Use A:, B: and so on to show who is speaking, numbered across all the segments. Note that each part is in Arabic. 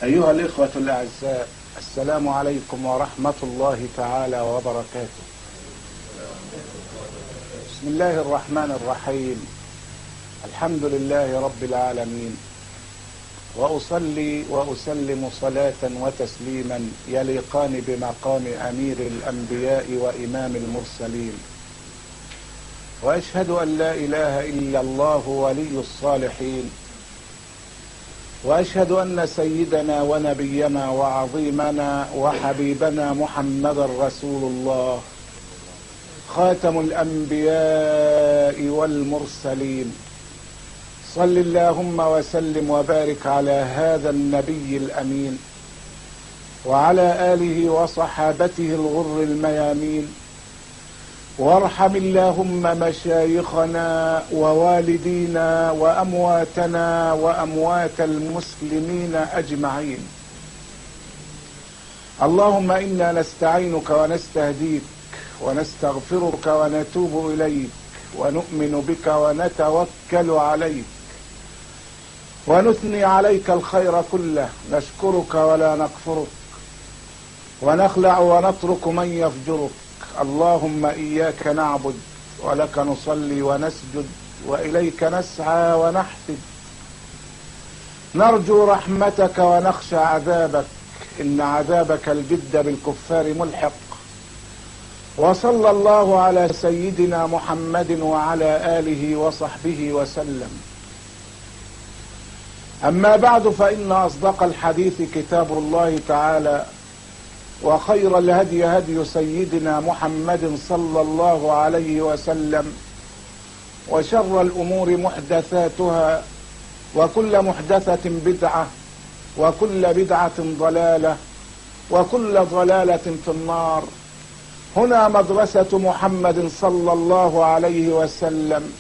A: أيها الإخوة الأعزاء، السلام عليكم ورحمة الله تعالى وبركاته. بسم الله الرحمن الرحيم. الحمد لله رب العالمين، وأصلي وأسلم صلاة وتسليما يليقان بمقام أمير الأنبياء وإمام المرسلين، وأشهد أن لا إله إلا الله ولي الصالحين، وأشهد أن سيدنا ونبينا وعظيمنا وحبيبنا محمدا رسول الله، خاتم الأنبياء والمرسلين. صل اللهم وسلم وبارك على هذا النبي الأمين وعلى آله وصحابته الغر الميامين، وارحم اللهم مشايخنا ووالدينا وأمواتنا وأموات المسلمين أجمعين. اللهم إنا نستعينك ونستهديك ونستغفرك ونتوب إليك ونؤمن بك ونتوكل عليك ونثني عليك الخير كله، نشكرك ولا نكفرك ونخلع ونترك من يفجرك. اللهم إياك نعبد ولك نصلي ونسجد وإليك نسعى ونحفد، نرجو رحمتك ونخشى عذابك، إن عذابك الجد بالكفار ملحق. وصلى الله على سيدنا محمد وعلى آله وصحبه وسلم. أما بعد، فإن أصدق الحديث كتاب الله تعالى، وخير الهدي هدي سيدنا محمد صلى الله عليه وسلم، وشر الأمور محدثاتها، وكل محدثة بدعة، وكل بدعة ضلالة، وكل ضلالة في النار. هنا مدرسة محمد صلى الله عليه وسلم،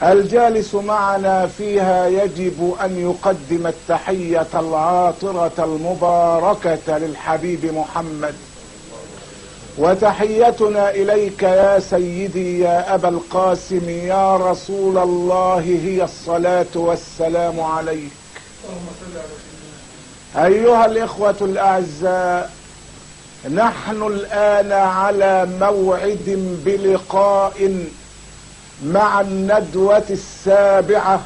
A: الجالس معنا فيها يجب أن يقدم التحية العاطرة المباركة للحبيب محمد. وتحيتنا إليك يا سيدي يا أبا القاسم يا رسول الله هي الصلاة والسلام عليك. أيها الإخوة الأعزاء، نحن الآن على موعد بلقاء مع الندوة السابعة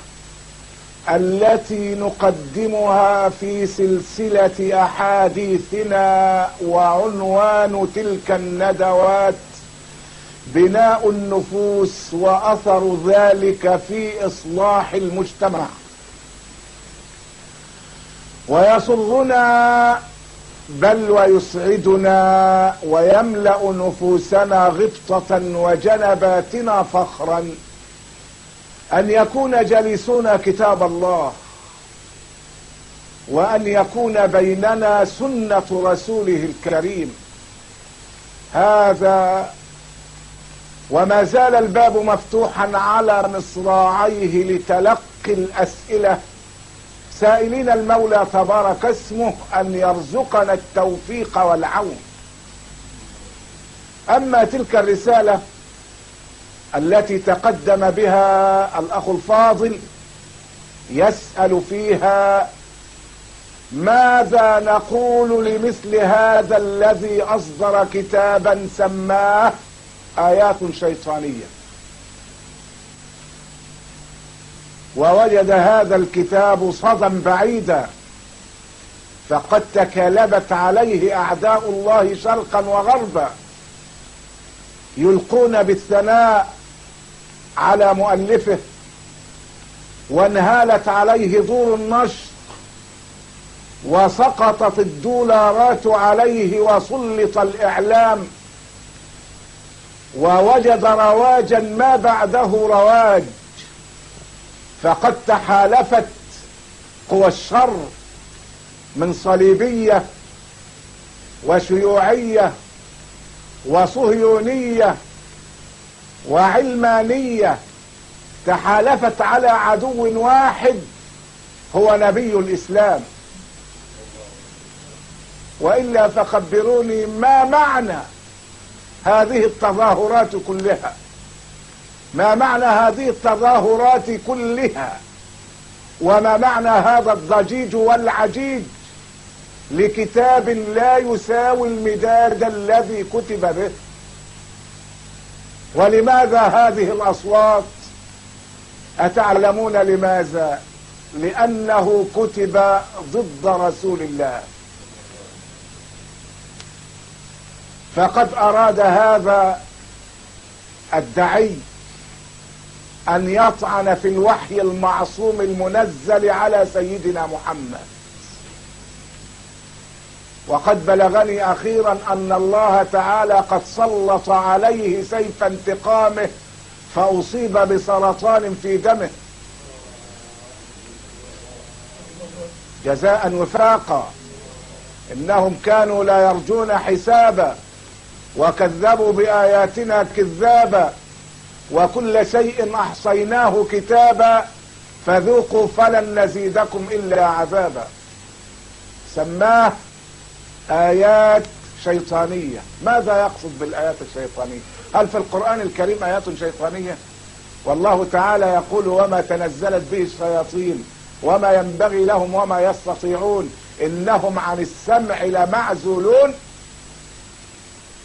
A: التي نقدمها في سلسلة أحاديثنا، وعنوان تلك الندوات بناء النفوس وأثر ذلك في إصلاح المجتمع. ويسرنا بل ويسعدنا ويملأ نفوسنا غبطة وجنباتنا فخرا أن يكون جليسنا كتاب الله، وأن يكون بيننا سنة رسوله الكريم. هذا وما زال الباب مفتوحا على مصراعيه لتلقي الأسئلة، سائلين المولى تبارك اسمه أن يرزقنا التوفيق والعون. أما تلك الرسالة التي تقدم بها الأخ الفاضل يسأل فيها: ماذا نقول لمثل هذا الذي أصدر كتابا سماه آيات شيطانية، ووجد هذا الكتاب صدى بعيدا، فقد تكالبت عليه أعداء الله شرقا وغربا، يلقون بالثناء على مؤلفه، وانهالت عليه دور النشر، وسقطت الدولارات عليه، وسلط الإعلام، ووجد رواجا ما بعده رواج. فقد تحالفت قوى الشر من صليبية وشيوعية وصهيونية وعلمانية، تحالفت على عدو واحد هو نبي الإسلام. وإلا فخبروني ما معنى هذه التظاهرات كلها؟ ما معنى هذه التظاهرات كلها؟ وما معنى هذا الضجيج والعجيج لكتاب لا يساوي المداد الذي كتب به. ولماذا هذه الأصوات؟ أتعلمون لماذا؟ لأنه كتب ضد رسول الله. فقد أراد هذا الداعي أن يطعن في الوحي المعصوم المنزل على سيدنا محمد. وقد بلغني أخيرا أن الله تعالى قد سلط عليه سيف انتقامه فأصيب بسرطان في دمه جزاء وفاقا. إنهم كانوا لا يرجون حسابا وكذبوا بآياتنا كذابا وكل شيء أحصيناه كتابا فذوقوا فلن نزيدكم إلا عذابا. سماه آيات شيطانية. ماذا يقصد بالآيات الشيطانية؟ هل في القرآن الكريم آيات شيطانية؟ والله تعالى يقول وما تنزلت به الشياطين وما ينبغي لهم وما يستطيعون إنهم عن السمع لمعزولون.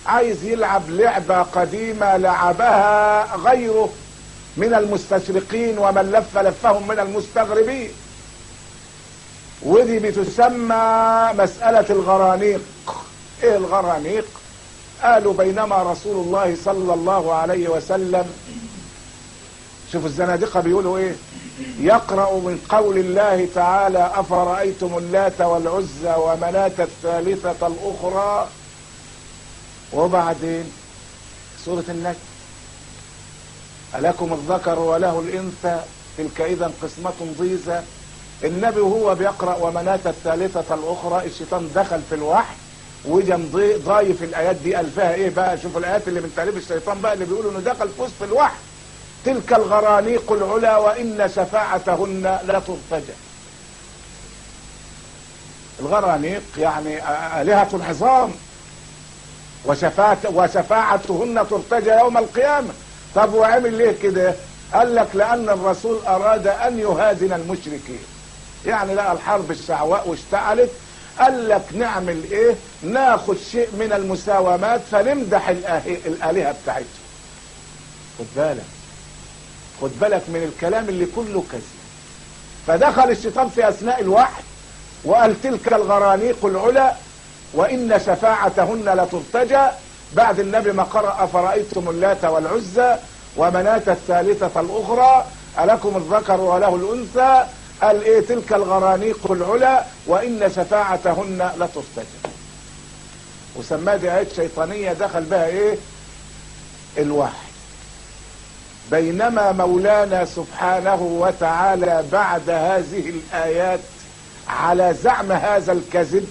A: عايز يلعب لعبة قديمة لعبها غيره من المستشرقين ومن لف لفهم من المستغربين، ودي بتسمى مسألة الغرانيق. ايه الغرانيق؟ قالوا بينما رسول الله صلى الله عليه وسلم، شوفوا الزنادقة بيقولوا ايه، يقرأ من قول الله تعالى أفرأيتم اللات والعزى ومناة الثالثة الأخرى، وبعدين سورة النجم ألكم الذكر وله الأنثى تلك إذا قسمة ضيزى. النبي وهو بيقرأ ومناة الثالثة الأخرى الشيطان دخل في الوحي وجم ضايف الآيات دي. قال فيها إيه بقى؟ شوفوا الآيات اللي من تأليف الشيطان بقى اللي بيقولوا إنه دخل في وسط الوحي. تلك الغرانيق العلا وإن شفاعتهن لترتجى. الغرانيق يعني آلهة عظام وشفاعتهن ترتجى يوم القيامة. طب وعمل ليه كده؟ قال لك لأن الرسول أراد أن يهادن المشركين، يعني لقى الحرب الشعواء واشتعلت، قال لك نعمل ايه؟ ناخد شيء من المساومات فنمدح الآلهة بتاعتهم. خد بالك من الكلام اللي كله كذب. فدخل الشيطان في أثناء الوحي وقال تلك الغرانيق العلا وإن شفاعتهن لترتجى، بعد النبي ما قرأ أفرأيتم اللات والعزى ومناة الثالثة الأخرى ألكم الذكر وله الأنثى، قال ايه؟ تلك الغرانيق العلا وإن شفاعتهن لترتجى. وسماه دي آيات شيطانية دخل بها ايه؟ الوحي. بينما مولانا سبحانه وتعالى بعد هذه الآيات على زعم هذا الكذب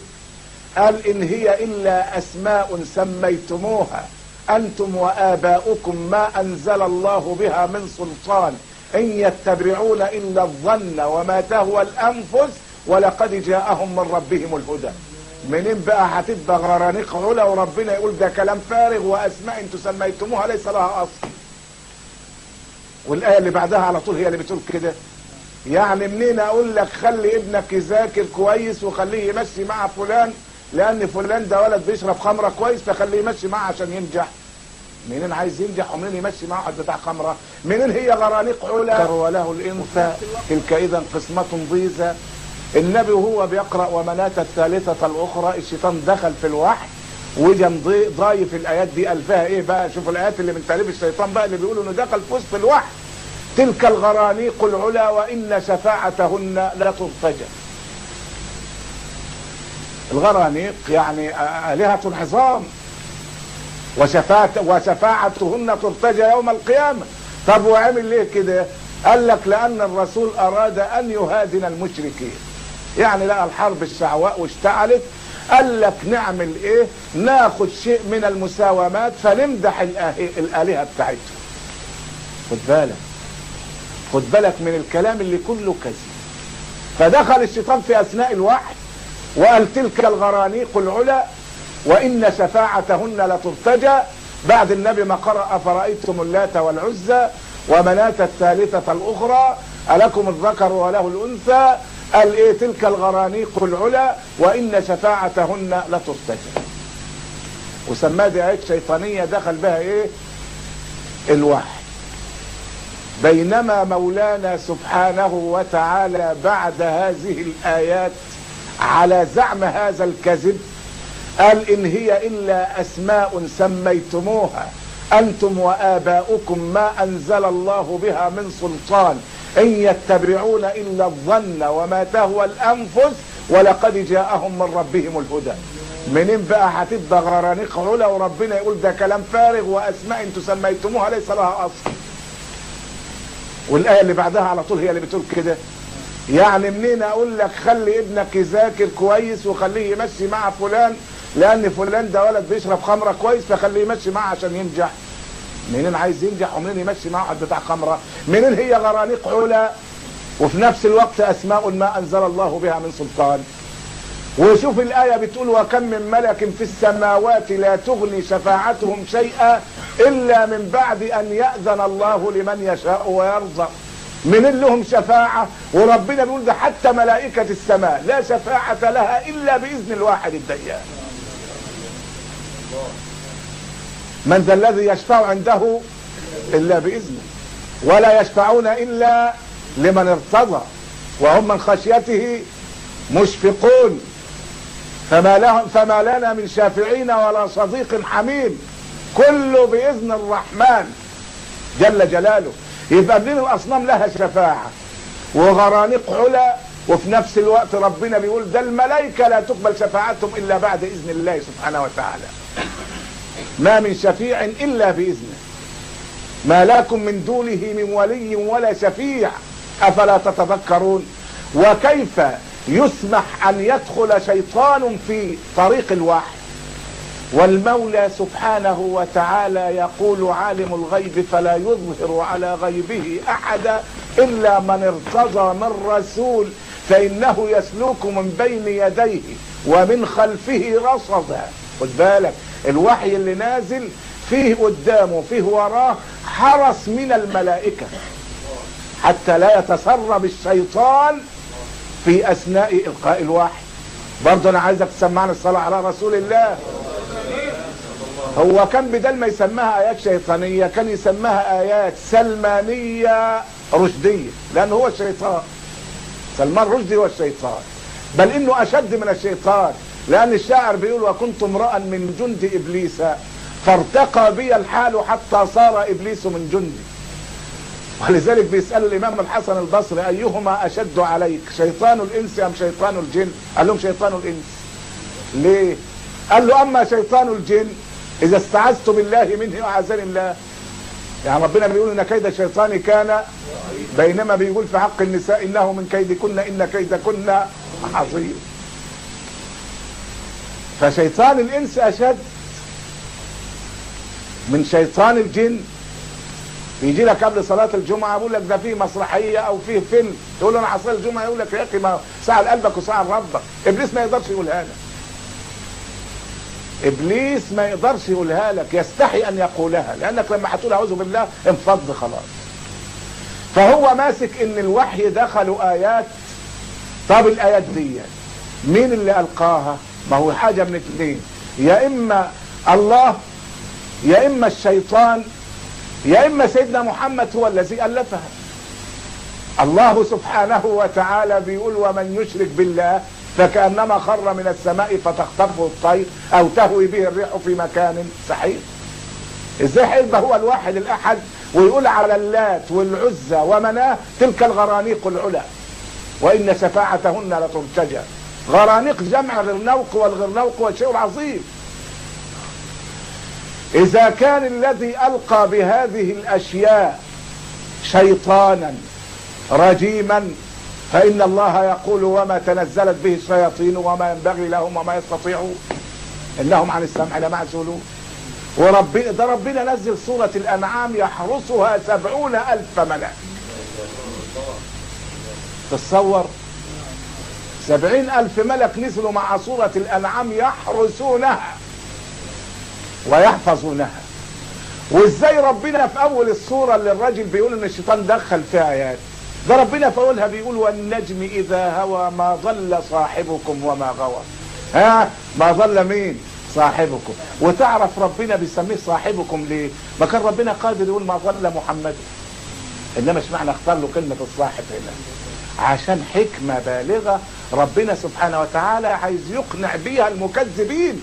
A: قال إن هي إلا أسماء سميتموها أنتم وآباؤكم ما أنزل الله بها من سلطان إن يتبعون إلا الظن وما تهوى الأنفس ولقد جاءهم من ربهم الهدى. منين بقى هتبقى غرانيق علا وربنا يقول ده كلام فارغ وأسماء انتم سميتموها ليس لها أصل؟ والآية اللي بعدها على طول هي اللي بتقول كده. يعني منين أقول لك خلي ابنك يذاكر كويس وخليه يمشي مع فلان لأن فلان ده ولد بيشرب خمرة كويس فخليه يمشي معه عشان ينجح؟ منين عايز ينجح ومنين يمشي معه حد بتاع خمرة؟ منين هي غرانيق علا وله الأنثى تلك إذا قسمة ضيزى؟ النبي وهو بيقرأ ومناة الثالثة الأخرى الشيطان دخل في الوحي وجم ضايف الآيات دي. قال فيها إيه بقى؟ شوفوا الآيات اللي من تأليف الشيطان بقى اللي بيقولوا إنه دخل في وسط الوحي. تلك الغرانيق العلا وإن شفاعتهن لترتجى. الغرانيق يعني آلهة عظام وشفاعتهن ترتجى يوم القيامة. طب وعمل ليه كده؟ قال لك لأن الرسول أراد أن يهادن المشركين، يعني لقى الحرب الشعواء واشتعلت، قال لك نعمل ايه؟ ناخد شيء من المساومات فنمدح الآلهة بتاعتهم. خد بالك من الكلام اللي كله كذب. فدخل الشيطان في أثناء الوحي وقال تلك الغرانيق العلا وإن شفاعتهن لترتجى، بعد النبي ما قرأ أفرأيتم اللات والعزى ومناة الثالثة الأخرى ألكم الذكر وله الأنثى، قال ايه؟ تلك الغرانيق العلا وان شفاعتهن لترتجى. وسماها دي آيات شيطانية دخل بها ايه؟ الوحي. بينما مولانا سبحانه وتعالى بعد هذه الآيات على زعم هذا الكذب قال إن هي إلا أسماء سميتموها أنتم وآباؤكم ما أنزل الله بها من سلطان إن يتبعون إلا الظن وما تهوى الأنفس ولقد جاءهم من ربهم الهدى. منين بقى هتبقى غرانيق علا وربنا يقول ده كلام فارغ وأسماء انتم سميتموها ليس لها أصل؟ والآية اللي بعدها على طول هي اللي بتقول كده. يعني منين اقول لك خلي ابنك يذاكر كويس وخليه يمشي مع فلان لان فلان ده ولد بيشرب خمره كويس فخليه يمشي معاه عشان ينجح؟ منين عايز ينجح ومنين يمشي معاه واحد بتاع خمره؟ منين هي غرانيق علا وفي نفس الوقت اسماء ما انزل الله بها من سلطان؟ وشوف الآية بتقول وكم من ملك في السماوات لا تغني شفاعتهم شيئا إلا من بعد أن يأذن الله لمن يشاء ويرضى. من لهم شفاعة؟ وربنا بيقول ده حتى ملائكة السماء لا شفاعة لها إلا بإذن الواحد الديان. من ذا الذي يشفع عنده إلا بإذنه ولا يشفعون إلا لمن ارتضى وهم من خشيته مشفقون. فما لنا من شافعين ولا صديق حميم كله بإذن الرحمن جل جلاله. يبقى من الأصنام لها شفاعة وغرانيق علا وفي نفس الوقت ربنا بيقول ده الملائكة لا تقبل شفاعتهم إلا بعد إذن الله سبحانه وتعالى. ما من شفيع إلا بإذنه ما لكم من دونه من ولي ولا شفيع أفلا تتذكرون؟ وكيف يسمح أن يدخل شيطان في طريق الوحي والمولى سبحانه وتعالى يقول عالم الغيب فلا يظهر على غيبه أحدا إلا من ارتضى من رسول فإنه يسلك من بين يديه ومن خلفه رصدا. خد بالك الوحي اللي نازل فيه قدامه فيه وراه حرس من الملائكة حتى لا يتسرب الشيطان في أثناء إلقاء الوحي. برضه أنا عايزك تسمعنا الصلاة على رسول الله. هو كان بدل ما يسماها آيات شيطانية كان يسماها آيات سلمانية رشدية لأنه هو الشيطان. سلمان رشدي هو الشيطان بل إنه أشد من الشيطان لأن الشاعر بيقول وكنت امرأ من جند إبليس فارتقى بي الحال حتى صار إبليس من جندي. ولذلك بيسألوا الإمام الحسن البصري أيهما أشد عليك شيطان الإنس أم شيطان الجن؟ قال لهم شيطان الإنس. ليه؟ قال له أما شيطان الجن إذا استعذت بالله منه أعاذني الله. يعني ربنا بيقول إن كيد الشيطان كان بينما بيقول في حق النساء إنه من كيدكن إن كيدكن عظيم. فشيطان الإنس أشد من شيطان الجن. يجي لك قبل صلاة الجمعة يقول لك ده فيه مسرحية أو فيه فيلم تقول له أنا هصلي الجمعة يقول لك يا أخي ما ساعة قلبك وساعة ربك. إبليس ما يقدرش يقولها لك. إبليس ما يقدرش يقولها لك يستحي أن يقولها لأنك لما هتقول أعوذ بالله انفض خلاص. فهو ماسك إن الوحي دخلوا آيات. طب الآيات دي مين اللي ألقاها؟ ما هو حاجة من اثنين يا إما الله يا إما الشيطان يا إما سيدنا محمد هو الذي ألفها. الله سبحانه وتعالى بيقول ومن يشرك بالله فكأنما خر من السماء فتخطفه الطير أو تهوي به الريح في مكان سحيق. إزاي هيبقى هو الواحد الأحد ويقول على اللات والعزى ومناه تلك الغرانيق العلا وإن شفاعتهن لترتجى. غرانيق جمع غرنوق والغرنوق هو شيء عظيم. إذا كان الذي ألقى بهذه الأشياء شيطانا رجيما فإن الله يقول وما تنزلت به الشياطين وما ينبغي لهم وما يستطيعون إنهم عن السمع لمعزولون. ربنا نزل سورة الأنعام يحرسها 70,000 ملك. تتصور 70,000 ملك نزلوا مع سورة الأنعام يحرسونها ويحفظونها. وازاي ربنا في اول الصورة اللي الراجل بيقول ان الشيطان دخل فيها ايات ده ربنا فقولها بيقول والنجم اذا هوى ما ضل صاحبكم وما غوى. ها ما ضل مين؟ صاحبكم. وتعرف ربنا بيسميه صاحبكم ليه؟ ما كان ربنا قادر يقول ما ضل محمد، انما اشمعنى اختار له كلمة الصاحب هنا؟ عشان حكمة بالغة ربنا سبحانه وتعالى عايز يقنع بيها المكذبين.